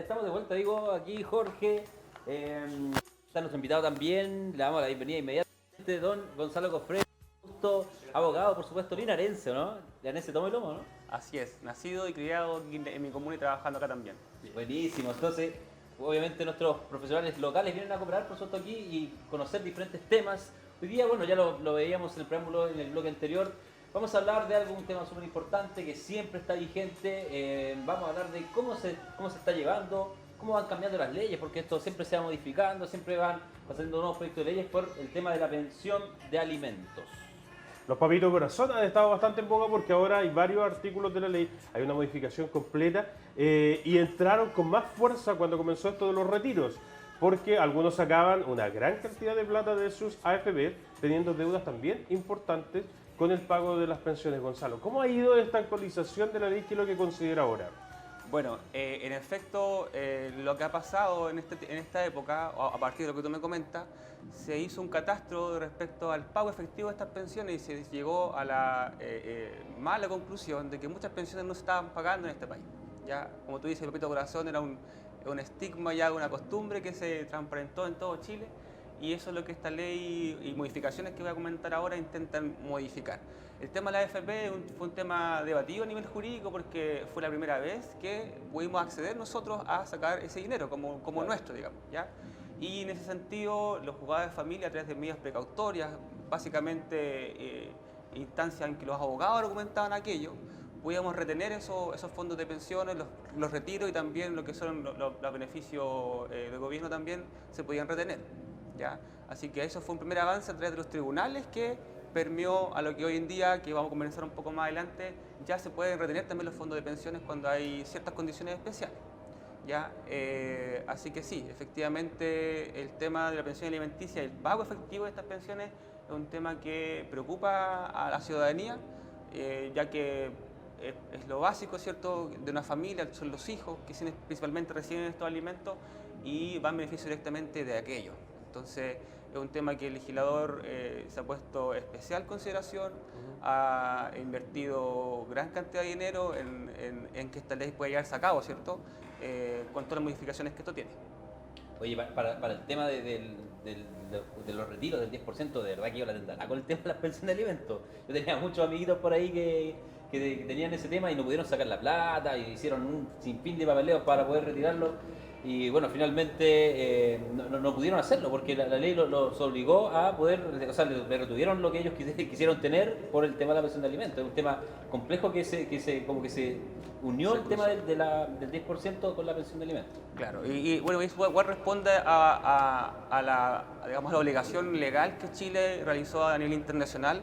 estamos de vuelta, digo, aquí Jorge, está nuestro invitado también, le damos la bienvenida inmediatamente, don Gonzalo Cofré, justo abogado, por supuesto, linarense, ¿no? Linarense, tome lomo, ¿no? Así es, nacido y criado aquí en mi comuna y trabajando acá también. Buenísimo, entonces, obviamente nuestros profesionales locales vienen a cooperar, por supuesto, aquí y conocer diferentes temas. Hoy día, bueno, ya lo veíamos en el preámbulo, en el bloque anterior, vamos a hablar de algo, un tema súper importante que siempre está vigente. Vamos a hablar de cómo se está llevando, cómo van cambiando las leyes, porque esto siempre se va modificando, siempre van pasando nuevos proyectos de leyes por el tema de la pensión de alimentos. Los papitos corazón han estado bastante en boga porque ahora hay varios artículos de la ley, hay una modificación completa y entraron con más fuerza cuando comenzó esto de los retiros, porque algunos sacaban una gran cantidad de plata de sus AFP, teniendo deudas también importantes con el pago de las pensiones. Gonzalo, ¿cómo ha ido esta actualización de la ley? ¿Qué es lo que considera ahora? Bueno, en efecto, lo que ha pasado en esta época, a partir de lo que tú me comentas, se hizo un catastro respecto al pago efectivo de estas pensiones y se llegó a la mala conclusión de que muchas pensiones no se estaban pagando en este país. Ya, como tú dices, el Papito Corazón era un estigma, ya una costumbre que se transparentó en todo Chile y eso es lo que esta ley y modificaciones que voy a comentar ahora intentan modificar. El tema de la AFP fue un tema debatido a nivel jurídico porque fue la primera vez que pudimos acceder nosotros a sacar ese dinero como claro, nuestro, digamos, ¿ya? Y en ese sentido, los juzgados de familia, a través de medidas precautorias, básicamente instancias en que los abogados argumentaban aquello, podíamos retener esos fondos de pensiones, los retiros y también lo que son los beneficios de gobierno también se podían retener, ¿ya? Así que eso fue un primer avance a través de los tribunales que permeó a lo que hoy en día, que vamos a conversar un poco más adelante, ya se pueden retener también los fondos de pensiones cuando hay ciertas condiciones especiales. ¿Ya? Así que sí, efectivamente el tema de la pensión alimenticia y el pago efectivo de estas pensiones es un tema que preocupa a la ciudadanía, ya que es lo básico, ¿cierto?, de una familia, son los hijos que principalmente reciben estos alimentos y van beneficio directamente de aquello. Entonces es un tema que el legislador se ha puesto especial consideración, ha invertido gran cantidad de dinero en que esta ley pueda llevarse a cabo, ¿cierto?, con todas las modificaciones que esto tiene. Oye, para el tema de los retiros del 10%, de verdad que yo la tendrá con el tema de las pensiones de alimentos. Yo tenía muchos amiguitos por ahí que tenían ese tema y no pudieron sacar la plata y hicieron un sinfín de papeleos para poder retirarlo. Y bueno, finalmente no pudieron hacerlo porque la ley los obligó a poder, o sea, le retuvieron lo que ellos quisieron tener por el tema de la pensión de alimentos. Es un tema complejo que se unió el tema del 10% con la pensión de alimentos. Claro, y bueno, eso igual responde a la obligación legal que Chile realizó a nivel internacional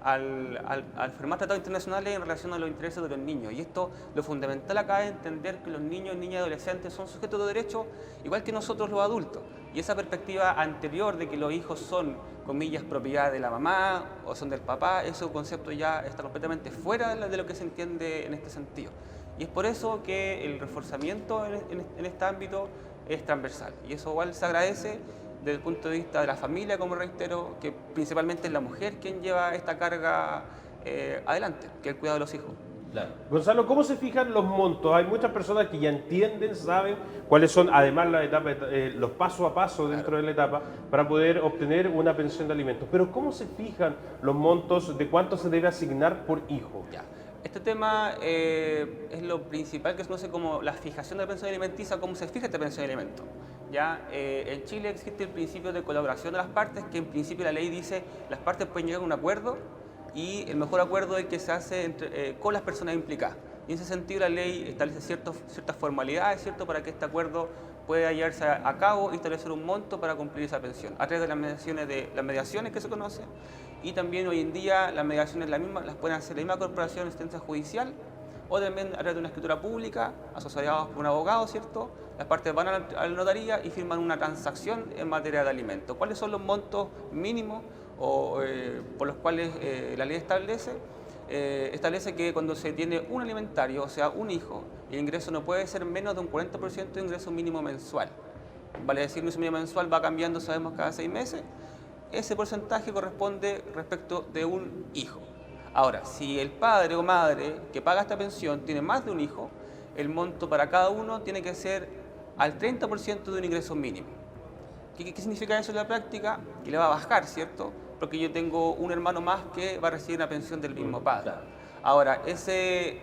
al firmar tratados internacionales en relación a los intereses de los niños. Y esto, lo fundamental acá es entender que los niños, niñas y adolescentes son sujetos de derechos igual que nosotros los adultos. Y esa perspectiva anterior de que los hijos son, comillas, propiedad de la mamá o son del papá, ese concepto ya está completamente fuera de lo que se entiende en este sentido. Y es por eso que el reforzamiento en este ámbito es transversal. Y eso igual se agradece desde el punto de vista de la familia, como reitero, que principalmente es la mujer quien lleva esta carga adelante, que es el cuidado de los hijos. Claro. Gonzalo, ¿cómo se fijan los montos? Hay muchas personas que ya entienden, saben cuáles son además las etapas, los paso a paso dentro de la etapa para poder obtener una pensión de alimentos. Pero ¿cómo se fijan los montos de cuánto se debe asignar por hijo? Ya. Este tema es lo principal que se conoce como la fijación de la pensión alimenticia, cómo se fija esta pensión de alimentos. ¿Ya? En Chile existe el principio de colaboración de las partes, que en principio la ley dice las partes pueden llegar a un acuerdo y el mejor acuerdo es el que se hace con las personas implicadas. Y en ese sentido la ley establece ciertas formalidades, ¿cierto?, para que este acuerdo pueda llevarse a cabo y establecer un monto para cumplir esa pensión, a través de las mediaciones que se conocen, y también hoy en día las mediaciones las pueden hacer la misma corporación de asistencia judicial o también a través de una escritura pública, asociados por un abogado, ¿cierto? Las partes van a la notaría y firman una transacción en materia de alimentos. ¿Cuáles son los montos mínimos por los cuales la ley establece? Establece que cuando se tiene un alimentario, o sea, un hijo, el ingreso no puede ser menos de un 40% de ingreso mínimo mensual. Vale decir, el ingreso mínimo mensual va cambiando, sabemos, cada 6 meses. Ese porcentaje corresponde respecto de un hijo. Ahora, si el padre o madre que paga esta pensión tiene más de un hijo, el monto para cada uno tiene que ser al 30% de un ingreso mínimo. ¿Qué significa eso en la práctica? Que le va a bajar, ¿cierto? Porque yo tengo un hermano más que va a recibir una pensión del mismo padre. Claro. Ahora, ese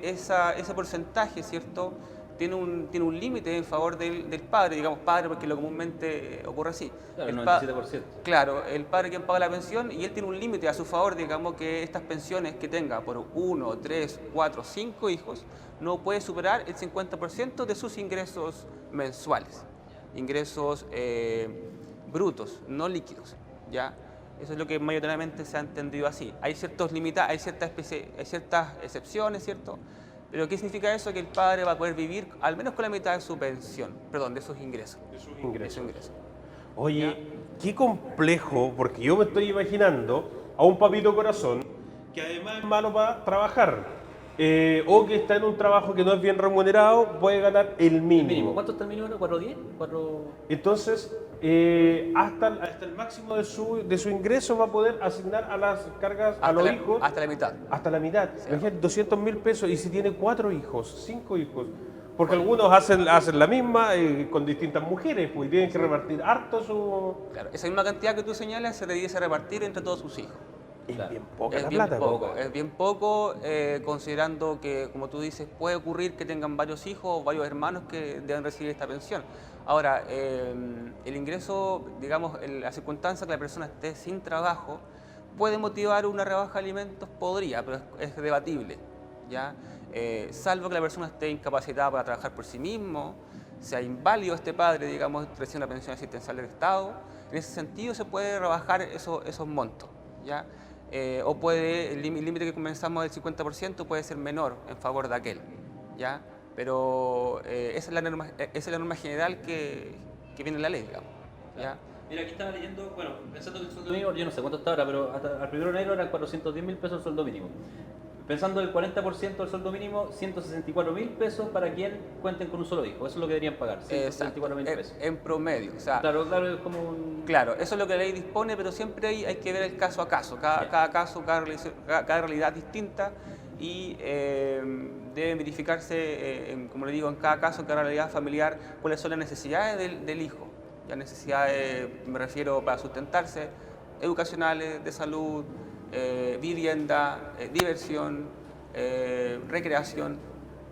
porcentaje, ¿cierto? Tiene un límite en favor del padre, digamos padre porque lo comúnmente ocurre así. Claro, el El pa- 97%. Claro, el padre quien paga la pensión y él tiene un límite a su favor, digamos que estas pensiones que tenga por 1, 3, 4, 5 hijos no puede superar el 50% de sus ingresos mensuales, ingresos brutos, no líquidos, ¿ya? Eso es lo que mayoritariamente se ha entendido así. Hay ciertos hay ciertas excepciones, ¿cierto? Pero ¿qué significa eso? Que el padre va a poder vivir al menos con la mitad de su pensión, perdón, de sus ingresos. De sus De ingresos. sus ingresos. Oye, qué complejo, porque yo me estoy imaginando a un papito corazón que además es malo para trabajar, o que está en un trabajo que no es bien remunerado, puede ganar el mínimo. Mínimo. ¿Cuánto está el mínimo? ¿410? Entonces, hasta el máximo de su ingreso va a poder asignar a las cargas a los hijos Hasta la mitad. hasta la mitad. Imagínate, 200.000 pesos y si tiene 4 hijos, 5 hijos. Porque algunos hacen la misma con distintas mujeres, pues y tienen que repartir harto su... Claro, esa misma cantidad que tú señalas se debiese repartir entre todos sus hijos. Es Claro. bien poca Es la bien plata. poco, es bien poco, considerando que, como tú dices, puede ocurrir que tengan varios hijos o varios hermanos que deben recibir esta pensión. Ahora, el ingreso, digamos, la circunstancia que la persona esté sin trabajo, puede motivar una rebaja de alimentos, podría, pero es debatible, ¿ya? Salvo que la persona esté incapacitada para trabajar por sí mismo, sea inválido este padre, digamos, recibe una pensión asistencial del Estado. En ese sentido se puede rebajar esos montos, ¿ya? O puede, el límite que comenzamos del 50% puede ser menor en favor de aquel, ¿ya? Pero esa es la norma general que viene en la ley, digamos, ¿ya? Mira, aquí estaba leyendo, bueno, pensando que el sueldo mínimo, yo no sé cuánto está ahora, pero hasta al 1 de enero eran 410.000 pesos el sueldo mínimo. Pensando el 40% del sueldo mínimo, 164.000 pesos para quien cuenten con un solo hijo. Eso es lo que deberían pagar, 164.000 pesos. En promedio, o sea, Claro, es como un... claro, eso es lo que la ley dispone, pero siempre hay que ver el caso a caso. Cada caso, cada realidad distinta y deben verificarse, como le digo, en cada caso, en cada realidad familiar, cuáles son las necesidades del hijo. Las necesidades, me refiero para sustentarse, educacionales, de salud, vivienda, diversión, recreación,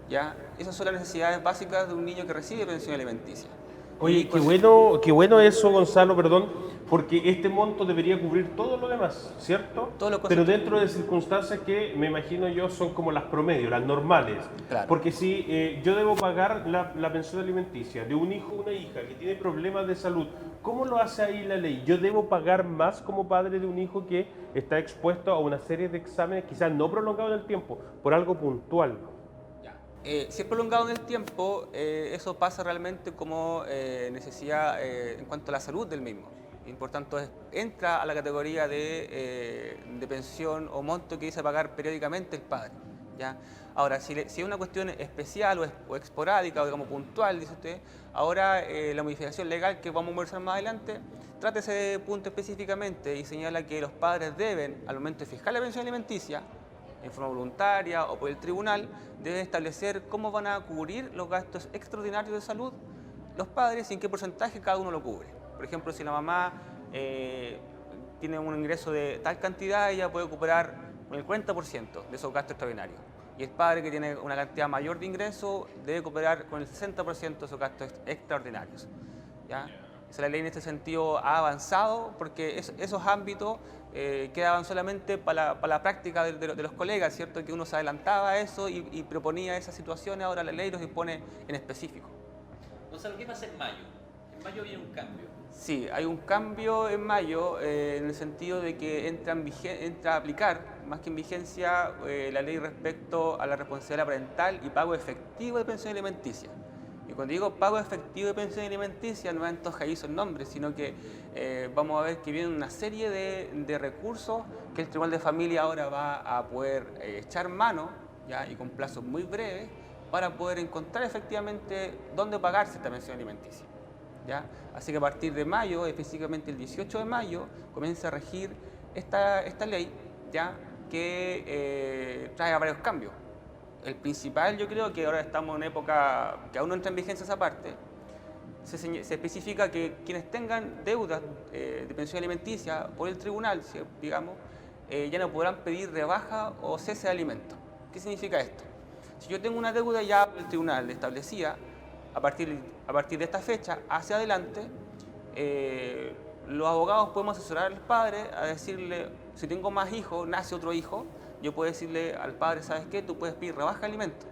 ¿ya? Esas son las necesidades básicas de un niño que recibe pensión alimenticia. Oye, Y qué bueno eso, Gonzalo, perdón, porque este monto debería cubrir todo lo demás, ¿cierto? Todo lo Pero concepto- dentro de circunstancias que me imagino yo son como las promedios, las normales. Claro. Porque si yo debo pagar la pensión alimenticia de un hijo o una hija que tiene problemas de salud, ¿cómo lo hace ahí la ley? ¿Yo debo pagar más como padre de un hijo que está expuesto a una serie de exámenes, quizás no prolongados en el tiempo, por algo puntual? Si es prolongado en el tiempo, eso pasa realmente como necesidad en cuanto a la salud del mismo. Y por tanto, entra a la categoría de pensión o monto que dice pagar periódicamente el padre, ¿ya? Ahora, si es una cuestión especial o esporádica o digamos puntual, dice usted, ahora la modificación legal que vamos a conversar más adelante trata ese punto específicamente y señala que los padres deben, al momento de fijar la pensión alimenticia, en forma voluntaria o por el tribunal, deben establecer cómo van a cubrir los gastos extraordinarios de salud los padres y en qué porcentaje cada uno lo cubre. Por ejemplo, si la mamá tiene un ingreso de tal cantidad, ella puede cooperar con el 40% de esos gastos extraordinarios. Y el padre que tiene una cantidad mayor de ingreso debe cooperar con el 60% de esos gastos extraordinarios, ¿ya? Esa la ley en este sentido ha avanzado porque esos ámbitos quedaban solamente para la práctica de los colegas, ¿cierto? Que uno se adelantaba a eso y proponía esas situaciones, ahora la ley los dispone en específico. Gonzalo, ¿qué pasa en mayo? En mayo viene un cambio. Sí, hay un cambio en mayo en el sentido de que entra a aplicar, más que en vigencia, la ley respecto a la responsabilidad parental y pago efectivo de pensión alimenticia. Y cuando digo pago efectivo de pensión alimenticia, no es antojadizo el nombre, sino que vamos a ver que viene una serie de recursos que el Tribunal de Familia ahora va a poder echar mano, ¿ya? Y con plazos muy breves, para poder encontrar efectivamente dónde pagarse esta pensión alimenticia, ¿ya? Así que a partir de mayo, específicamente el 18 de mayo, comienza a regir esta ley, ¿ya? Que trae varios cambios. El principal, yo creo que ahora estamos en una época que aún no entra en vigencia esa parte, se especifica que quienes tengan deudas de pensión alimenticia por el tribunal, digamos, ya no podrán pedir rebaja o cese de alimentos. ¿Qué significa esto? Si yo tengo una deuda ya por el tribunal establecida, a partir de esta fecha hacia adelante, los abogados podemos asesorar al padre a decirle, si tengo más hijos, nace otro hijo, yo puedo decirle al padre, ¿sabes qué? Tú puedes pedir rebaja de alimentos,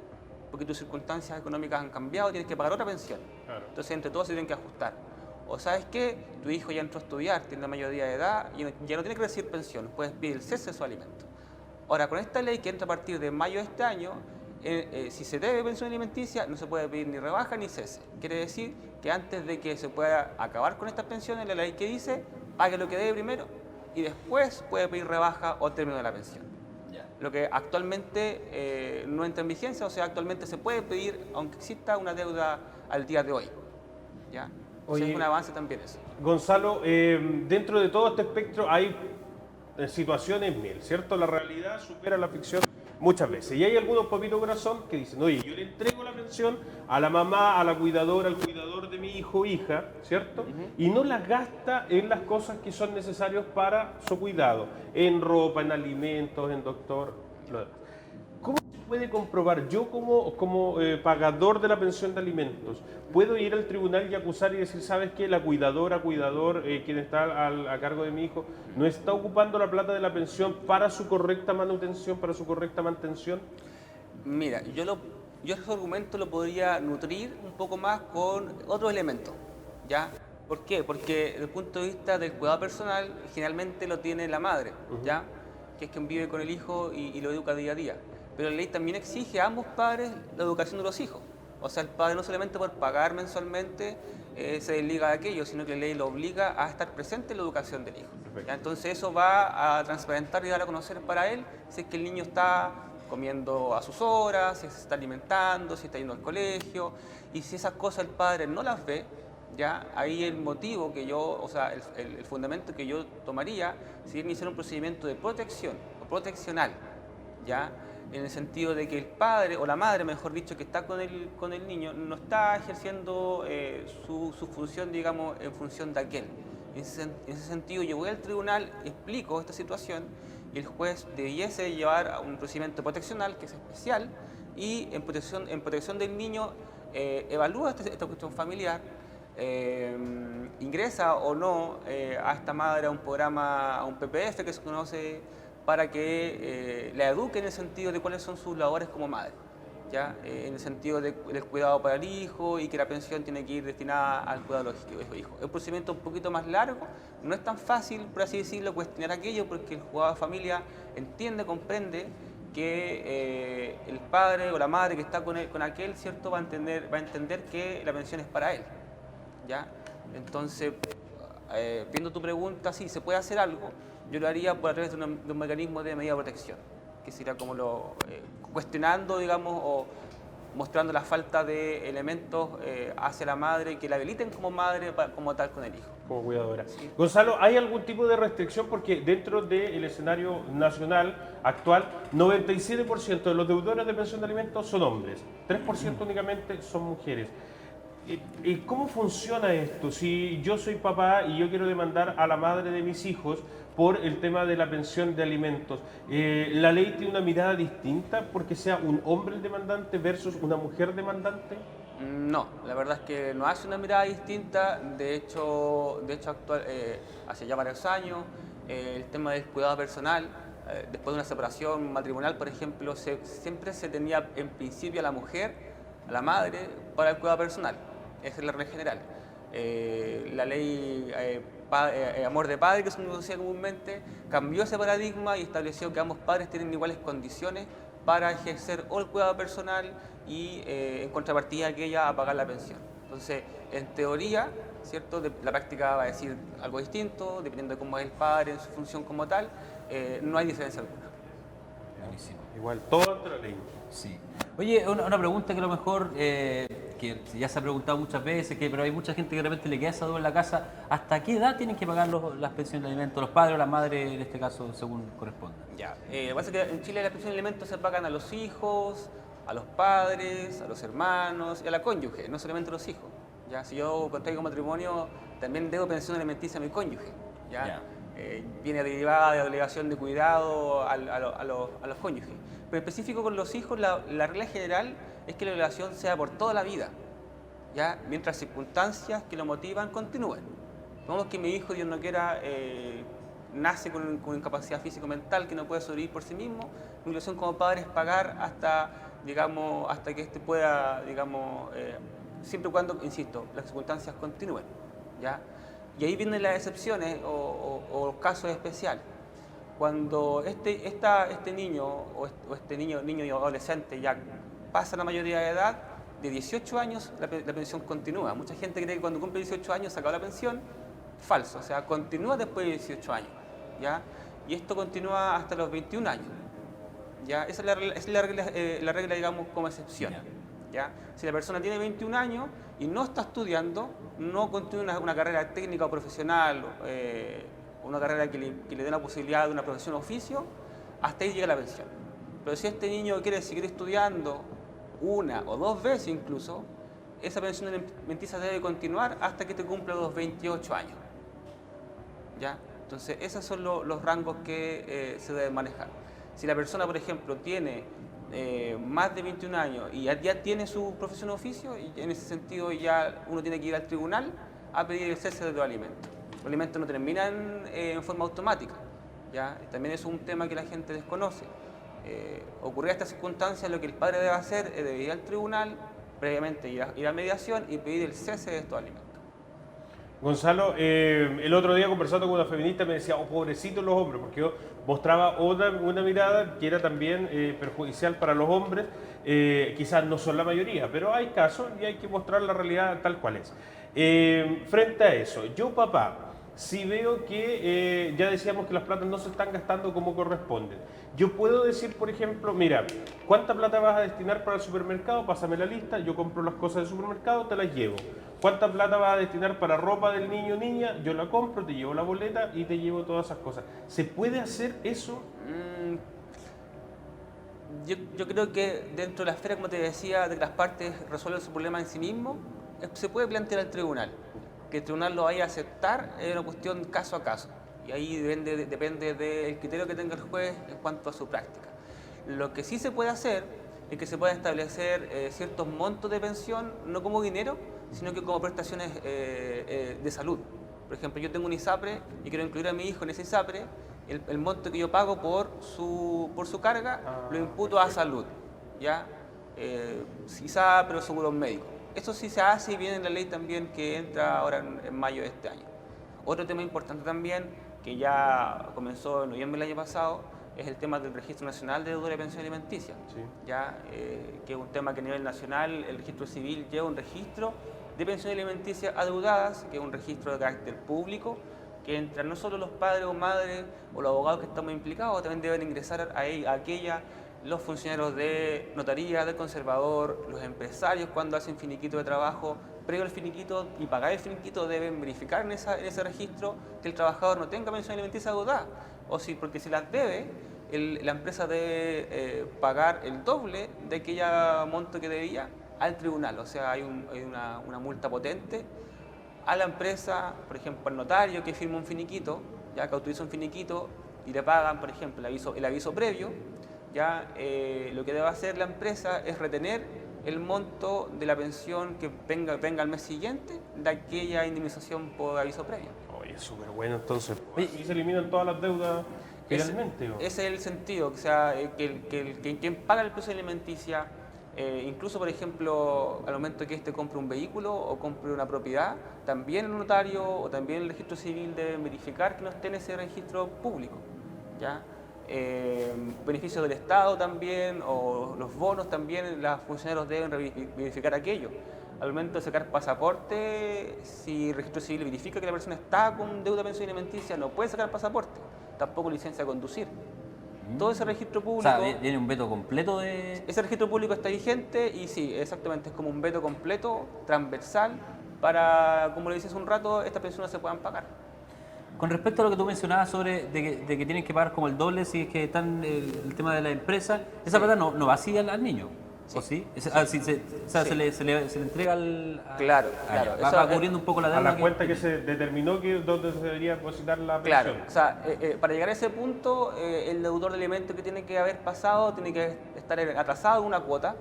porque tus circunstancias económicas han cambiado, tienes que pagar otra pensión. Claro. Entonces, entre todos se tienen que ajustar. O ¿sabes qué? Tu hijo ya entró a estudiar, tiene la mayoría de edad y ya no tiene que recibir pensión, puedes pedir el cese de su alimento. Ahora, con esta ley que entra a partir de mayo de este año, si se debe pensión alimenticia, no se puede pedir ni rebaja ni cese. Quiere decir que antes de que se pueda acabar con estas pensiones, la ley que dice, pague lo que debe primero y después puede pedir rebaja o término de la pensión. Ya. Lo que actualmente no entra en vigencia, o sea, actualmente se puede pedir, aunque exista una deuda al día de hoy. ¿Ya? O sea, Oye, es un avance también eso. Gonzalo, dentro de todo este espectro hay situaciones mil, ¿cierto? La realidad supera la ficción muchas veces. Y hay algunos papitos corazón que dicen, oye, yo le entrego la pensión a la mamá, a la cuidadora, al cuidador de mi hijo o hija, ¿cierto? Y no las gasta en las cosas que son necesarias para su cuidado, en ropa, en alimentos, en doctor, lo demás. ¿Cómo se puede comprobar? Yo como pagador de la pensión de alimentos, ¿puedo ir al tribunal y acusar y decir, sabes qué, la cuidadora, cuidador, quien está a cargo de mi hijo, no está ocupando la plata de la pensión para su correcta manutención, para su correcta mantención? Mira, yo ese argumento lo podría nutrir un poco más con otros elementos, ¿ya? ¿Por qué? Porque desde el punto de vista del cuidado personal, generalmente lo tiene la madre, ¿ya? Que es quien vive con el hijo y lo educa día a día. Pero la ley también exige a ambos padres la educación de los hijos. O sea, el padre no solamente por pagar mensualmente se desliga de aquello, sino que la ley lo obliga a estar presente en la educación del hijo. ¿Ya? Entonces eso va a transparentar y dar a conocer para él si es que el niño está comiendo a sus horas, si se está alimentando, si está yendo al colegio. Y si esas cosas el padre no las ve, ¿ya? Ahí el motivo que yo, o sea, el fundamento que yo tomaría sería iniciar un procedimiento de protección o proteccional, ¿ya? En el sentido de que el padre, o la madre, mejor dicho, que está con el niño, no está ejerciendo su función, digamos, en función de aquel. En ese sentido, yo voy al tribunal, explico esta situación, y el juez debiese llevar a un procedimiento proteccional, que es especial, y en protección del niño evalúa esta cuestión familiar, ingresa o no a esta madre a un programa, a un PPF que se conoce, para que la eduque en el sentido de cuáles son sus labores como madre, ¿ya? En el sentido del cuidado para el hijo y que la pensión tiene que ir destinada al cuidado de los hijos. Es un procedimiento un poquito más largo, no es tan fácil, por así decirlo, cuestionar aquello, porque el juzgado de familia entiende, comprende que el padre o la madre que está con aquel, ¿cierto?, va a entender que la pensión es para él, ¿ya? Entonces, viendo tu pregunta, sí, se puede hacer algo. Yo lo haría por a través de un mecanismo de medida de protección, que sería como cuestionando, digamos, o mostrando la falta de elementos hacia la madre que la habiliten como madre como tal con el hijo. Como cuidadora. Sí. Gonzalo, ¿hay algún tipo de restricción? Porque dentro del escenario nacional actual, 97% de los deudores de pensión de alimentos son hombres, 3% únicamente son mujeres. ¿Y cómo funciona esto? Si yo soy papá y yo quiero demandar a la madre de mis hijos por el tema de la pensión de alimentos, ¿la ley tiene una mirada distinta porque sea un hombre el demandante versus una mujer demandante? No, la verdad es que no hace una mirada distinta. De hecho hace ya varios años, el tema del cuidado personal, después de una separación matrimonial, por ejemplo, siempre se tenía en principio a la mujer, a la madre, para el cuidado personal. Esa es la regla general. La ley Amor de Padre, que se conocía comúnmente, cambió ese paradigma y estableció que ambos padres tienen iguales condiciones para ejercer o el cuidado personal y en contrapartida aquella a pagar la pensión. Entonces, en teoría, ¿cierto?, la práctica va a decir algo distinto, dependiendo de cómo es el padre en su función como tal, no hay diferencia alguna. Buenísimo. Igual, todo ante la ley. Sí. Oye, una pregunta que a lo mejor, que ya se ha preguntado muchas veces, pero hay mucha gente que de repente le queda esa duda en la casa, ¿hasta qué edad tienen que pagar las pensiones de alimentos, los padres o las madres en este caso, según corresponda? Ya, lo que pasa es que en Chile las pensiones de alimentos se pagan a los hijos, a los padres, a los hermanos y a la cónyuge, no solamente a los hijos. ¿ya? Si yo contraigo matrimonio, también debo pensión alimenticia a mi cónyuge, ¿ya? Ya. Viene derivada de la obligación de cuidado a los cónyuges. Pero en específico con los hijos, la regla general es que la obligación sea por toda la vida, ¿ya? Mientras circunstancias que lo motivan continúen. Vamos que mi hijo, Dios no quiera, nace con incapacidad físico-mental que no puede sobrevivir por sí mismo, mi obligación como padre es pagar hasta, digamos, hasta que éste pueda, digamos, siempre y cuando, insisto, las circunstancias continúen, ¿ya? Y ahí vienen las excepciones o los casos especiales. Cuando este niño o este niño y adolescente ya pasa la mayoría de edad, de 18 años la pensión continúa. Mucha gente cree que cuando cumple 18 años se acaba la pensión. Falso, o sea, continúa después de 18 años, ¿ya? Y esto continúa hasta los 21 años, ¿ya? Esa es la regla, digamos, como excepción, ¿ya? Si la persona tiene 21 años y no está estudiando, no continúa una carrera técnica o profesional, una carrera que le dé la posibilidad de una profesión o oficio, hasta ahí llega la pensión. Pero si este niño quiere seguir estudiando una o dos veces incluso, esa pensión alimenticia debe continuar hasta que te cumpla los 28 años, ¿ya? Entonces, esos son los rangos que se deben manejar. Si la persona, por ejemplo, tiene más de 21 años y ya tiene su profesión o oficio, y en ese sentido ya uno tiene que ir al tribunal a pedir el cese de los alimentos. Los alimentos no terminan en forma automática, ¿ya? También es un tema que la gente desconoce. Ocurría esta circunstancia, lo que el padre debe hacer es debe ir al tribunal, previamente ir a mediación y pedir el cese de estos alimentos. Gonzalo, el otro día conversando con una feminista me decía, oh, pobrecitos los hombres, porque yo mostraba una mirada que era también perjudicial para los hombres, quizás no son la mayoría, pero hay casos y hay que mostrar la realidad tal cual es. Frente a eso, yo papá, si veo que ya decíamos que las platas no se están gastando como corresponde, yo puedo decir, por ejemplo, mira, ¿cuánta plata vas a destinar para el supermercado? Pásame la lista, yo compro las cosas del supermercado, te las llevo. ¿Cuánta plata vas a destinar para ropa del niño o niña? Yo la compro, te llevo la boleta y te llevo todas esas cosas. ¿Se puede hacer eso? Yo creo que dentro de la esfera, como te decía, de que las partes resuelven su problema en sí mismo, se puede plantear al tribunal. Que el tribunal lo vaya a aceptar es una cuestión caso a caso. Y ahí depende del criterio que tenga el juez en cuanto a su práctica. Lo que sí se puede hacer es que se puedan establecer ciertos montos de pensión, no como dinero, sino que como prestaciones de salud. Por ejemplo, yo tengo un ISAPRE y quiero incluir a mi hijo en ese ISAPRE, el monto que yo pago por su carga lo imputo a salud, ¿ya? ISAPRE o seguros médicos. Eso sí se hace y viene en la ley también que entra ahora en mayo de este año. Otro tema importante también, que ya comenzó en noviembre del año pasado, es el tema del Registro Nacional de Deudores de Pensión Alimenticia, Sí. ya, que es un tema que a nivel nacional el Registro Civil lleva un registro de pensiones alimenticias adeudadas, que es un registro de carácter público, que entran no solo los padres o madres o los abogados que estamos implicados, también deben ingresar a aquella los funcionarios de notaría, del conservador, los empresarios cuando hacen finiquito de trabajo, previo al finiquito y pagar el finiquito deben verificar en ese registro que el trabajador no tenga pensión alimenticia adeudada, porque si las debe, la empresa debe pagar el doble de aquella monto que debía al tribunal, o sea, hay una multa potente a la empresa, por ejemplo, al notario que firma un finiquito, ya que autoriza un finiquito y le pagan, por ejemplo, el aviso previo, ya lo que debe hacer la empresa es retener el monto de la pensión que venga al mes siguiente de aquella indemnización por aviso previo. Oye, es súper bueno entonces. Oye, Así se eliminan todas las deudas finalmente. ¿O? Ese es el sentido, o sea, que quien paga el precio de alimenticia, incluso por ejemplo al momento que éste compre un vehículo o compre una propiedad, también el notario o también el registro civil deben verificar que no esté en ese registro público, ¿ya? Beneficios del Estado también, o los bonos también, los funcionarios deben verificar aquello. Al momento de sacar pasaporte, si el registro civil verifica que la persona está con deuda de pensión alimenticia, no puede sacar pasaporte, tampoco licencia de conducir. Todo ese registro O público... sea, tiene un veto completo de... Ese registro público está vigente y sí, exactamente, es como un veto completo, transversal, para, como le decías un rato, estas pensiones se puedan pagar. Con respecto a lo que tú mencionabas sobre de que tienen que pagar como el doble si es que están el tema de la empresa, esa plata no va así al niño. ¿O sí? Sí, o sea, Sí. se le entrega al... Claro, ya, claro. va, Eso va es- cubriendo un poco la A deuda. la cuenta que se determinó que donde se debería depositar la Claro, pensión. o sea, para llegar a ese punto, el deudor de alimentos que tiene que haber pasado tiene que estar atrasado en una cuota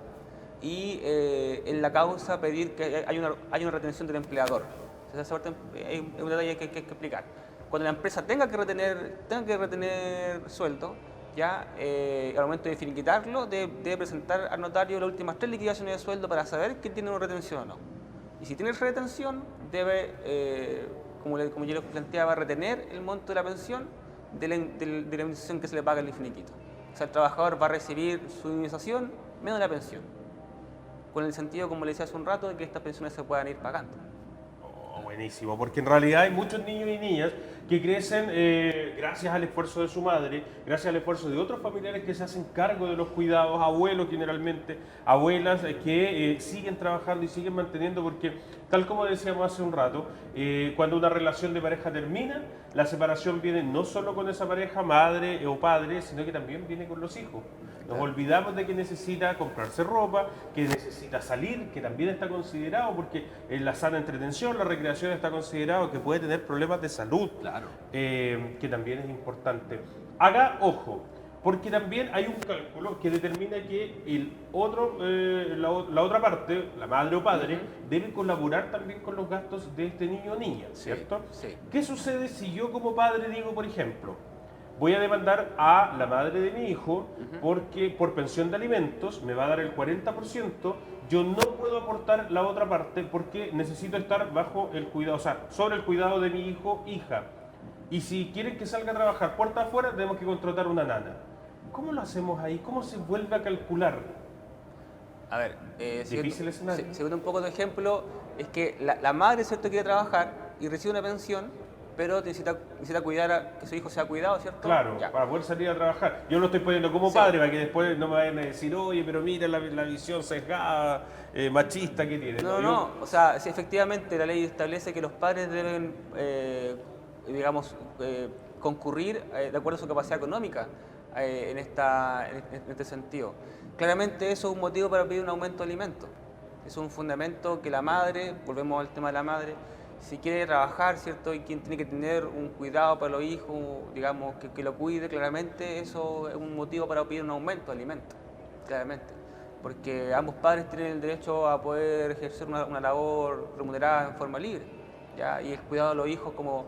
y en la causa pedir que haya una retención del empleador. O sea, esa parte es un detalle que hay que explicar. Cuando la empresa tenga que retener sueldo, ya al momento de finiquitarlo, debe presentar al notario las últimas 3 liquidaciones de sueldo para saber que tiene una retención o no. Y si tiene retención, debe, como yo les planteaba, retener el monto de la pensión de la indemnización que se le paga el finiquito. O sea, el trabajador va a recibir su indemnización menos la pensión, con el sentido, como le decía hace un rato, de que estas pensiones se puedan ir pagando. Oh, buenísimo, porque en realidad hay muchos niños y niñas que crecen gracias al esfuerzo de su madre, gracias al esfuerzo de otros familiares que se hacen cargo de los cuidados, abuelos generalmente, abuelas que siguen trabajando y siguen manteniendo, porque tal como decíamos hace un rato, cuando una relación de pareja termina, la separación viene no solo con esa pareja, madre o padre, sino que también viene con los hijos. Nos olvidamos de que necesita comprarse ropa, que necesita salir, que también está considerado, porque en la sana entretención, la recreación está considerado, que puede tener problemas de salud, Claro. que también es importante. Haga ojo, porque también hay un cálculo que determina que el otro, la otra parte, la madre o padre, debe colaborar también con los gastos de este niño o niña, ¿cierto? Sí. ¿Qué sucede si yo como padre digo, por ejemplo, voy a demandar a la madre de mi hijo porque por pensión de alimentos me va a dar el 40%, yo no puedo aportar la otra parte porque necesito estar bajo el cuidado, o sea, sobre el cuidado de mi hijo, hija? Y si quieren que salga a trabajar puerta afuera, tenemos que contratar una nana. ¿Cómo lo hacemos ahí? ¿Cómo se vuelve a calcular? A ver, Difícil escenario. siguiendo un poco tu ejemplo, es que la madre, ¿cierto?, quiere trabajar y recibe una pensión, pero necesita cuidar que su hijo sea cuidado, ¿cierto? Claro, Ya. para poder salir a trabajar. Yo lo estoy poniendo como Sí. padre para que después no me vayan a decir, oye, pero mira la visión sesgada, machista que tiene. No, o sea, sí, efectivamente la ley establece que los padres deben, digamos, concurrir de acuerdo a su capacidad económica en este sentido. Claramente eso es un motivo para pedir un aumento de alimentos. Es un fundamento que la madre, volvemos al tema de la madre, si quiere trabajar, ¿cierto? Y quien tiene que tener un cuidado para los hijos, digamos, que lo cuide, claramente eso es un motivo para pedir un aumento de alimentos, claramente. Porque ambos padres tienen el derecho a poder ejercer una labor remunerada en forma libre, ¿ya? Y el cuidado de los hijos, como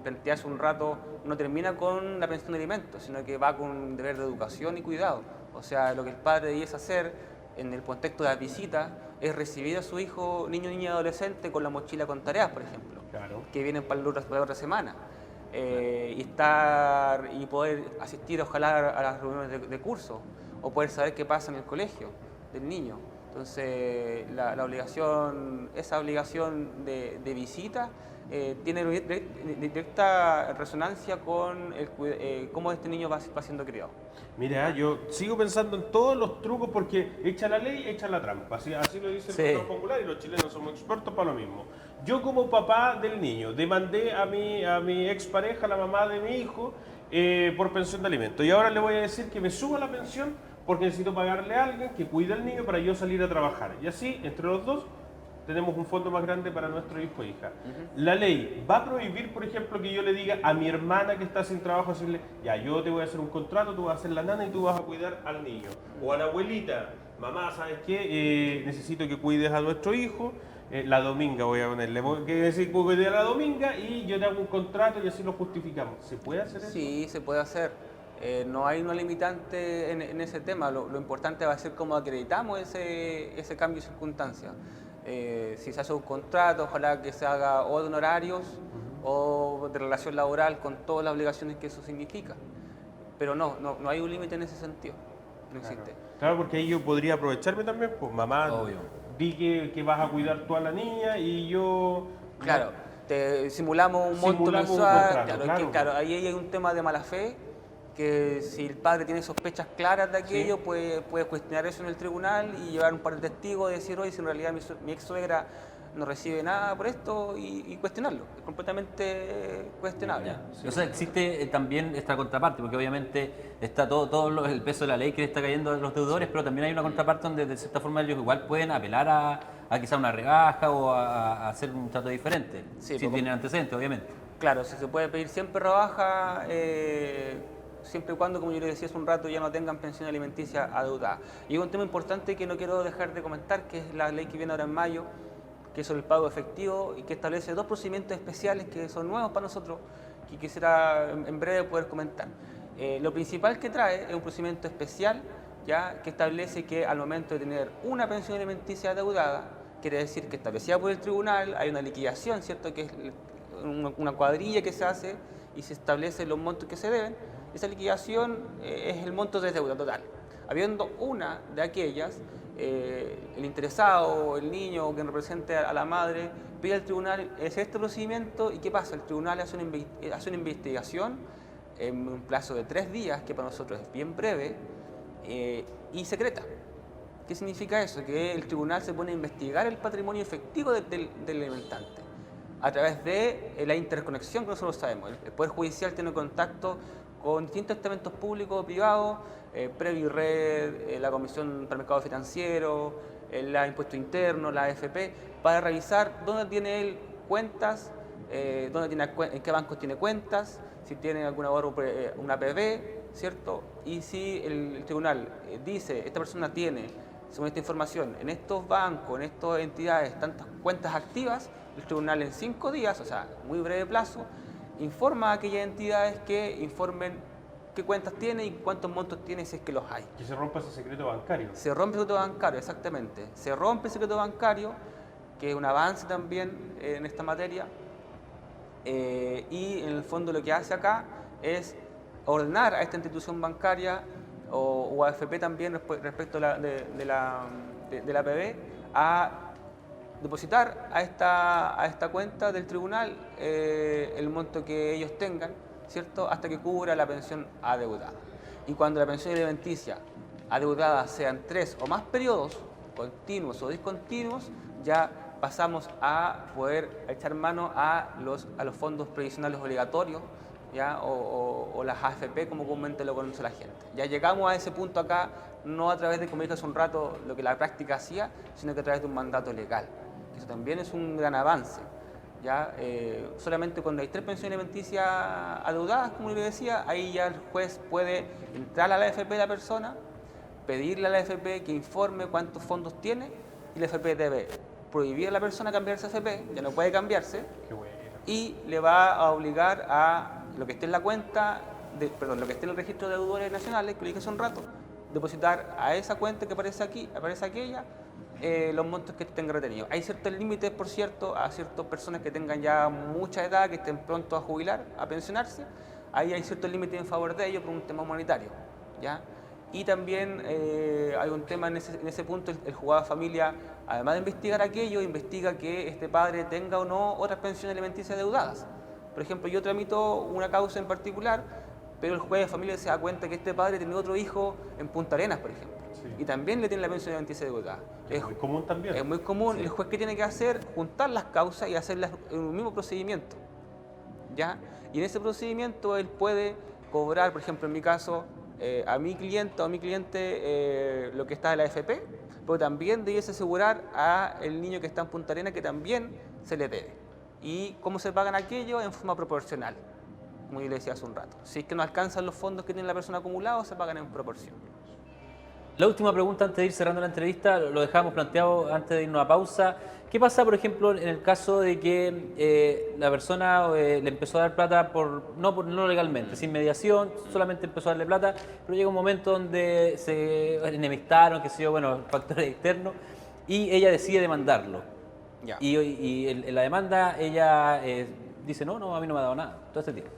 planteé hace un rato, no termina con la pensión de alimentos, sino que va con un deber de educación y cuidado. O sea, lo que el padre debiese hacer en el contexto de las visitas es recibir a su hijo, niño, niña, adolescente, con la mochila con tareas, por ejemplo, Claro. que vienen para la otra semana. Y poder asistir, ojalá, a las reuniones de curso, o poder saber qué pasa en el colegio del niño. Entonces, esa obligación de visita tiene directa resonancia con cómo este niño va siendo criado. Mira, yo sigo pensando en todos los trucos porque echa la ley, echa la trampa. Así lo dice el Sí. refrán popular y los chilenos somos expertos para lo mismo. Yo como papá del niño demandé a mi expareja, la mamá de mi hijo, por pensión de alimentos. Y ahora le voy a decir que me suba la pensión porque necesito pagarle a alguien que cuide al niño para yo salir a trabajar. Y así, entre los dos, tenemos un fondo más grande para nuestro hijo e hija. La ley va a prohibir, por ejemplo, que yo le diga a mi hermana que está sin trabajo, decirle, ya, yo te voy a hacer un contrato, tú vas a ser la nana y tú vas a cuidar al niño. O a la abuelita, mamá, ¿sabes qué? Necesito que cuides a nuestro hijo, la dominga voy a ponerle, que decir, cuide a la dominga y yo te hago un contrato y así lo justificamos. ¿Se puede hacer eso? Sí, se puede hacer. No hay una limitante en ese tema. Lo importante va a ser cómo acreditamos ese cambio de circunstancias. Si se hace un contrato, ojalá que se haga o de honorarios o de relación laboral con todas las obligaciones que eso significa. Pero no hay un límite en ese sentido. No existe. Claro, porque ahí yo podría aprovecharme también, pues mamá, Obvio. di que vas a cuidar tú a la niña y yo... Claro, simulamos un monto Simulamos un mensual. contrato, Claro, claro. ahí hay un tema de mala fe, que si el padre tiene sospechas claras de aquello, puede cuestionar eso en el tribunal y llevar un par de testigos y decir, oye, si en realidad mi ex suegra no recibe nada por esto y cuestionarlo. Es completamente cuestionable. Ya. O sea, existe también esta contraparte, porque obviamente está el peso de la ley que le está cayendo a los deudores, pero también hay una contraparte donde de cierta forma ellos igual pueden apelar a quizá una rebaja o a hacer un trato diferente, Sí, si tienen antecedentes, obviamente. Claro, si se puede pedir siempre rebaja, siempre y cuando, como yo les decía hace un rato, ya no tengan pensión alimenticia adeudada. Y hay un tema importante que no quiero dejar de comentar, que es la ley que viene ahora en mayo, que es sobre el pago efectivo y que establece 2 procedimientos especiales que son nuevos para nosotros, que quisiera en breve poder comentar. Lo principal que trae es un procedimiento especial, ya que establece que al momento de tener una pensión alimenticia adeudada, quiere decir que establecida por el tribunal, hay una liquidación, ¿cierto?, que es una cuadrilla que se hace y se establecen los montos que se deben. Esa liquidación es el monto de deuda total. Habiendo una de aquellas, el interesado, el niño o quien represente a la madre, pide al tribunal este procedimiento y ¿qué pasa? El tribunal hace una investigación en un plazo de 3 días, que para nosotros es bien breve, y secreta. ¿Qué significa eso? Que el tribunal se pone a investigar el patrimonio efectivo del alimentante a través de la interconexión que nosotros sabemos. El Poder Judicial tiene contacto con distintos estamentos públicos o privados, Previred, la Comisión para el Mercado Financiero, la Impuesto Interno, la AFP, para revisar dónde tiene él cuentas, en qué bancos tiene cuentas, si tiene algún ahorro, una PB, ¿cierto? Y si el tribunal dice, esta persona tiene, según esta información, en estos bancos, en estas entidades, tantas cuentas activas, el tribunal en 5 días, o sea, muy breve plazo, informa a aquellas entidades que informen qué cuentas tiene y cuántos montos tiene si es que los hay. Que se rompa ese secreto bancario. Se rompe el secreto bancario, exactamente. Se rompe el secreto bancario, que es un avance también en esta materia, y en el fondo lo que hace acá es ordenar a esta institución bancaria o AFP también respecto de la PB a depositar a esta cuenta del tribunal el monto que ellos tengan, ¿cierto?, hasta que cubra la pensión adeudada. Y cuando la pensión alimenticia adeudada sean 3 o más periodos, continuos o discontinuos, ya pasamos a poder echar mano a los fondos previsionales obligatorios, ¿ya? O las AFP, como comúnmente lo conoce la gente. Ya llegamos a ese punto acá, no a través de, como dije hace un rato, lo que la práctica hacía, sino que a través de un mandato legal. Eso también es un gran avance. ¿Ya? Solamente cuando hay 3 pensiones alimenticias adeudadas, como le decía, ahí ya el juez puede entrar a la AFP de la persona, pedirle a la AFP que informe cuántos fondos tiene y la AFP debe prohibir a la persona cambiarse a AFP, ya no puede cambiarse. Qué bueno. Y le va a obligar a lo que esté en la cuenta, lo que esté en el registro de deudores nacionales, que lo dije hace un rato, depositar a esa cuenta que aparece aquí, aparece aquella, los montos que tenga retenidos. Hay ciertos límites, por cierto, a ciertas personas que tengan ya mucha edad, que estén pronto a jubilar, a pensionarse. Ahí hay ciertos límites en favor de ellos por un tema humanitario, ¿ya? Y también hay un tema en ese punto, el juzgado de familia, además de investigar aquello, investiga que este padre tenga o no otras pensiones alimenticias deudadas. Por ejemplo, yo tramito una causa en particular, pero el juez de familia se da cuenta que este padre tiene otro hijo en Punta Arenas, por ejemplo. Sí. Y también le tiene la pensión alimenticia deudada. Es muy común también. Es muy común. Sí. El juez, ¿qué tiene que hacer? Juntar las causas y hacerlas en un mismo procedimiento, ¿ya? Y en ese procedimiento él puede cobrar, por ejemplo, en mi caso, a mi cliente o a mi cliente lo que está en la AFP, pero también debiese asegurar a el niño que está en Punta Arenas que también se le debe. ¿Y cómo se pagan aquello? En forma proporcional, como yo le decía hace un rato. Si es que no alcanzan los fondos que tiene la persona acumulados, se pagan en proporción. La última pregunta antes de ir cerrando la entrevista, lo dejamos planteado antes de irnos a pausa. ¿Qué pasa, por ejemplo, en el caso de que la persona le empezó a dar plata no legalmente, sin mediación, solamente empezó a darle plata, pero llega un momento donde se enemistaron, qué sé yo, bueno, factores externos, y ella decide demandarlo? Ya. Y en la demanda ella dice, no, a mí no me ha dado nada, todo este tiempo.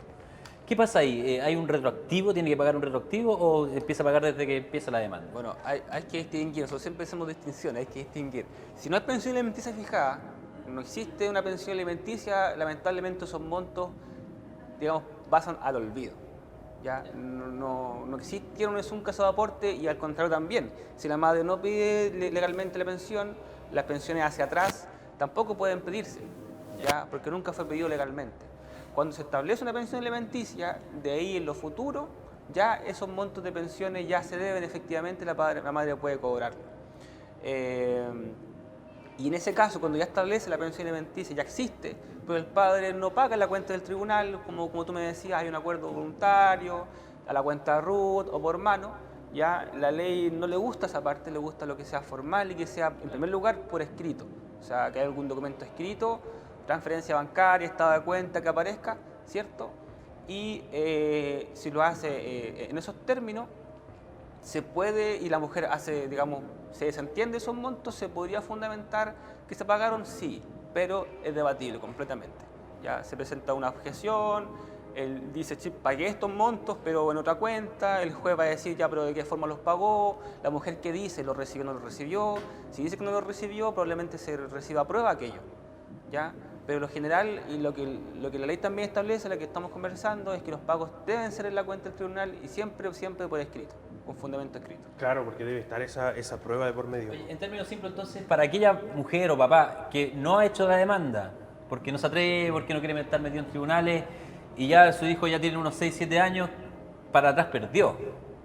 ¿Qué pasa ahí? ¿Hay un retroactivo? ¿Tiene que pagar un retroactivo o empieza a pagar desde que empieza la demanda? Bueno, hay que distinguir, nosotros siempre hacemos distinción, hay que distinguir. Si no hay pensión alimenticia fijada, no existe una pensión alimenticia, lamentablemente esos montos, digamos, pasan al olvido. ¿Ya? No existieron, no es un caso de aporte y al contrario también. Si la madre no pide legalmente la pensión, las pensiones hacia atrás tampoco pueden pedirse, ¿ya? Porque nunca fue pedido legalmente. Cuando se establece una pensión alimenticia, de ahí en lo futuro, ya esos montos de pensiones ya se deben efectivamente, la madre puede cobrarlo. Y en ese caso, cuando ya establece la pensión alimenticia, ya existe, pero el padre no paga la cuenta del tribunal, como tú me decías, hay un acuerdo voluntario, a la cuenta RUT o por mano, ya la ley no le gusta esa parte, le gusta lo que sea formal y que sea, en primer lugar, por escrito. O sea, que haya algún documento escrito, transferencia bancaria, estado de cuenta que aparezca, ¿cierto? Y si lo hace en esos términos, se puede, y la mujer hace, digamos, se desentiende esos montos, se podría fundamentar que se pagaron, sí, pero es debatible completamente. Ya se presenta una objeción, él dice, sí, pagué estos montos, pero en otra cuenta, el juez va a decir, ya, pero ¿de qué forma los pagó? La mujer, ¿qué dice? ¿Lo recibió o no lo recibió? Si dice que no lo recibió, probablemente se reciba a prueba aquello, ¿ya? Pero lo general y lo que la ley también establece, la que estamos conversando, es que los pagos deben ser en la cuenta del tribunal y siempre por escrito, con fundamento escrito. Claro, porque debe estar esa prueba de por medio. Oye, en términos simples, entonces, para aquella mujer o papá que no ha hecho la demanda, porque no se atreve, porque no quiere estar metido en tribunales, y ya su hijo ya tiene unos 6, 7 años, para atrás perdió.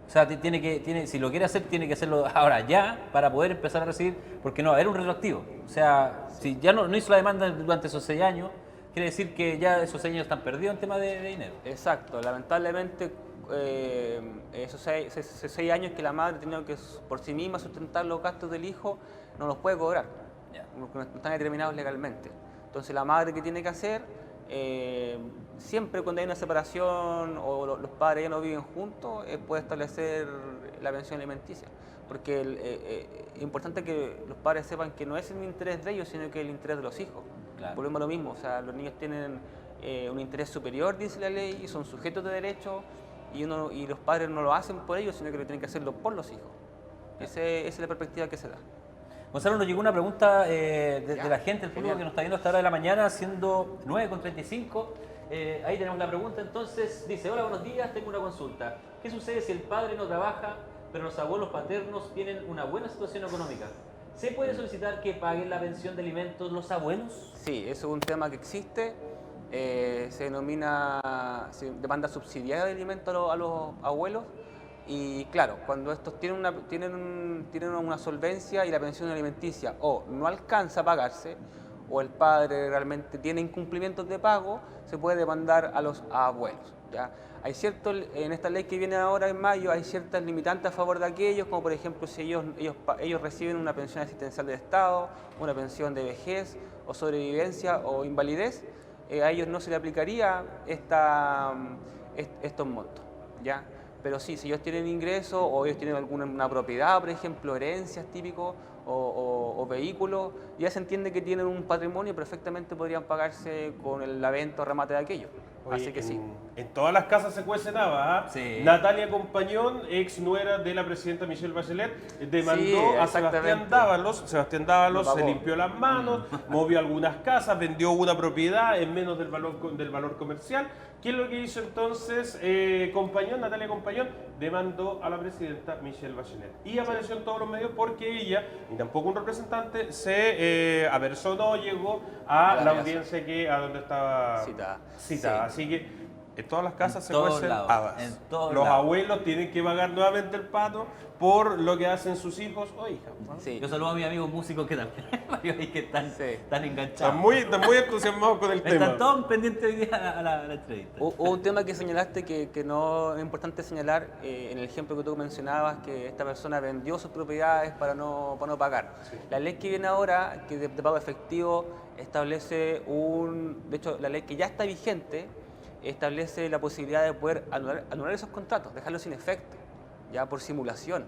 O sea, si lo quiere hacer, tiene que hacerlo ahora ya, para poder empezar a recibir, porque no va a haber un retroactivo. O sea, si ya no hizo la demanda durante esos 6 años, quiere decir que ya esos 6 años están perdidos en tema de dinero. Exacto, lamentablemente esos 6 años que la madre ha tenido que por sí misma sustentar los gastos del hijo, no los puede cobrar, porque no están determinados legalmente. Entonces la madre, ¿qué tiene que hacer? Siempre cuando hay una separación o los padres ya no viven juntos, puede establecer la pensión alimenticia. Porque es importante que los padres sepan que no es el interés de ellos, sino que es el interés de los hijos. Claro. Volvemos a lo mismo, o sea, los niños tienen un interés superior, dice la ley, y son sujetos de derecho, y los padres no lo hacen por ellos, sino que lo tienen que hacerlo por los hijos. Esa es la perspectiva que se da. Gonzalo, nos llegó una pregunta de la gente del público Genial. que nos está viendo hasta hora de la mañana, siendo 9:35. Ahí tenemos la pregunta, entonces dice, hola, buenos días, tengo una consulta. ¿Qué sucede si el padre no trabaja, pero los abuelos paternos tienen una buena situación económica? ¿Se puede solicitar que paguen la pensión de alimentos los abuelos? Sí, eso es un tema que existe. Se denomina demanda subsidiaria de alimentos a los abuelos. Y claro, cuando estos tienen una solvencia y la pensión alimenticia o no alcanza a pagarse, o el padre realmente tiene incumplimientos de pago, se puede demandar a los abuelos, ¿ya? En esta ley que viene ahora en mayo, hay ciertas limitantes a favor de aquellos, como por ejemplo si ellos reciben una pensión asistencial del Estado, una pensión de vejez o sobrevivencia o invalidez, a ellos no se le aplicaría estos montos, ¿ya? Pero sí, si ellos tienen ingresos o ellos tienen alguna propiedad, por ejemplo, herencias típicos o vehículos, ya se entiende que tienen un patrimonio y perfectamente podrían pagarse con la venta o remate de aquello. Oye, Así que sí. En todas las casas se cuece nada, ¿ah? Sí. Natalia Compañón, ex nuera de la presidenta Michelle Bachelet, demandó Sí, a exactamente. Sebastián Dávalos. Sebastián Dávalos Lo se pagó. limpió las manos, movió algunas casas, vendió una propiedad en menos del valor comercial. ¿Qué es lo que hizo entonces Natalia Compañón? Demandó a la presidenta Michelle Bachelet. Y apareció en todos los medios porque ella, ni tampoco un representante, se apersonó, llegó a la audiencia a donde estaba Citada. citada. Sí. Así que en todas las casas En se todos cuecen lados, habas. en todos Los lados. abuelos tienen que pagar nuevamente el pato por lo que hacen sus hijos o hijas. ¿no? Sí. Yo saludo a mis amigos músicos que también que están Sí. enganchados. Están muy entusiasmados con el tema. Están todos pendientes hoy día a la entrevista. Hubo un tema que señalaste que no es importante señalar, en el ejemplo que tú mencionabas, que esta persona vendió sus propiedades para no pagar. Sí. La ley que viene ahora, que de pago efectivo, establece de hecho, la ley que ya está vigente, establece la posibilidad de poder anular esos contratos, dejarlos sin efecto, ya por simulación.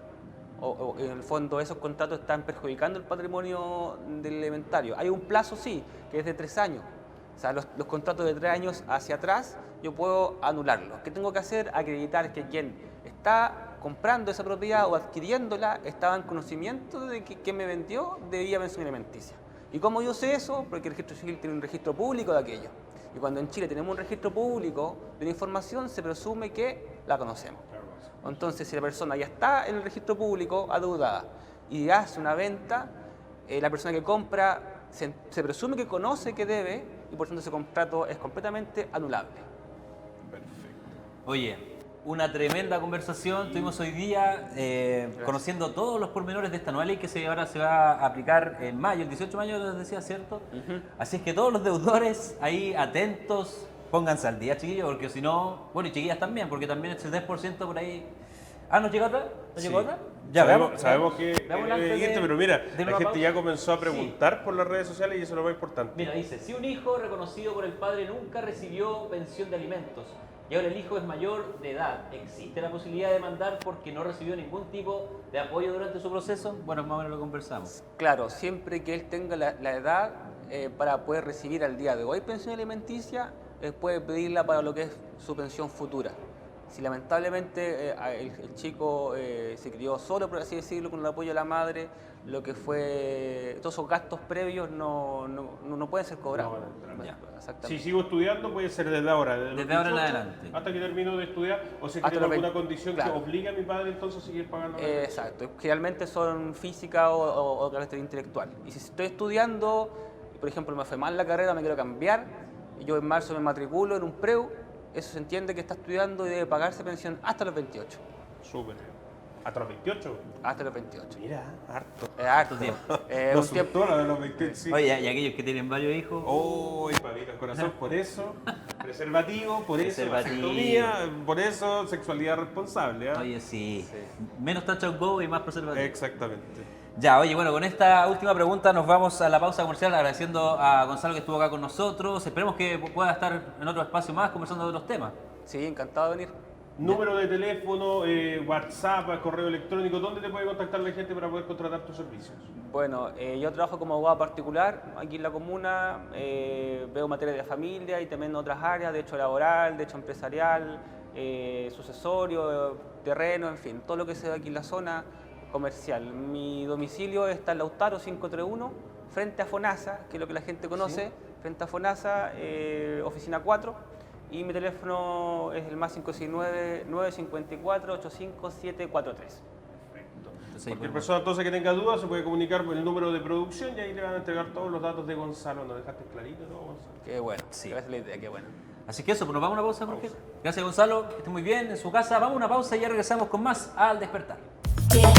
O en el fondo esos contratos están perjudicando el patrimonio del inventario. Hay un plazo, sí, que es de 3 años. O sea, los contratos de 3 años hacia atrás, yo puedo anularlos. ¿Qué tengo que hacer? Acreditar que quien está comprando esa propiedad o adquiriéndola estaba en conocimiento de que quien me vendió debía pensión alimenticia. ¿Y cómo yo sé eso? Porque el registro civil tiene un registro público de aquello. Y cuando en Chile tenemos un registro público de la información, se presume que la conocemos. Entonces, si la persona ya está en el registro público adeudada y hace una venta, la persona que compra se presume que conoce que debe y por tanto ese contrato es completamente anulable. Oye, una tremenda conversación tuvimos hoy día conociendo todos los pormenores de esta nueva ley que ahora se va a aplicar en mayo, el 18 de mayo les decía, ¿cierto? Así es que todos los deudores ahí atentos, pónganse al día, chiquillos, porque si no, bueno, y chiquillas también, porque también ese 10% por ahí... Ah, ¿nos llega otra? ¿Nos llegó otra? Ya, sabemos que veamos la antes de- pero mira, de la una gente pausa. ya comenzó a Sí. preguntar por las redes sociales y eso es lo más importante. Mira, dice, si un hijo reconocido por el padre nunca recibió pensión de alimentos y ahora el hijo es mayor de edad, ¿existe la posibilidad de demandar porque no recibió ningún tipo de apoyo durante su proceso? Bueno, más o menos lo conversamos. Claro, siempre que él tenga la edad para poder recibir al día de hoy pensión alimenticia, puede pedirla para lo que es su pensión futura. Si lamentablemente el chico se crió solo, por así decirlo, con el apoyo de la madre, lo que fue todos esos gastos previos no pueden ser cobrados. No van a entrar. Ya. Exactamente. Si sigo estudiando puede ser desde ahora, desde, los Desde ahora en 18 adelante. hasta que termino de estudiar, o si Hasta tengo los alguna 20, condición claro. que obligue a mi padre entonces a seguir pagando. la pensión. Exacto, generalmente son física o carácter intelectual. Y si estoy estudiando, y por ejemplo me fue mal la carrera, me quiero cambiar, y yo en marzo me matriculo en un preu, eso se entiende que está estudiando y debe pagarse pensión hasta los 28. Súper. ¿Hasta los 28? Hasta los 28. Mira, harto. Harto tiempo. Nos un tiempo. asustó la de los 28, sí. Oye, y aquellos que tienen varios hijos, Uy, papito, el corazón, por eso, preservativo, por eso, Preservativo. vasectomía, por eso, sexualidad responsable. ¿Ah? oye, sí, menos touch and go y más preservativo. Exactamente. Ya, oye, bueno, con esta última pregunta nos vamos a la pausa comercial agradeciendo a Gonzalo que estuvo acá con nosotros. Esperemos que pueda estar en otro espacio más conversando de otros temas. Sí, encantado de venir. Número de teléfono, WhatsApp, correo electrónico, ¿dónde te puede contactar la gente para poder contratar tus servicios? Bueno, yo trabajo como abogado particular aquí en la comuna, veo materia de familia y también otras áreas, derecho laboral, derecho empresarial, sucesorio, terreno, en fin, todo lo que se ve aquí en la zona comercial. Mi domicilio está en Lautaro 531, frente a FONASA, que es lo que la gente conoce, frente a FONASA, oficina 4. Y mi teléfono es el más 569-954-85743. Entonces, ahí Cualquier podemos- persona entonces que tenga dudas se puede comunicar por el número de producción y ahí le van a entregar todos los datos de Gonzalo. ¿Nos dejaste clarito, no, Gonzalo? Qué bueno, Sí. esa es la idea, qué bueno. Así que eso, pues nos vamos a una pausa, Jorge. Gracias, Gonzalo, que esté muy bien en su casa. Vamos a una pausa y ya regresamos con más al despertar. Yeah.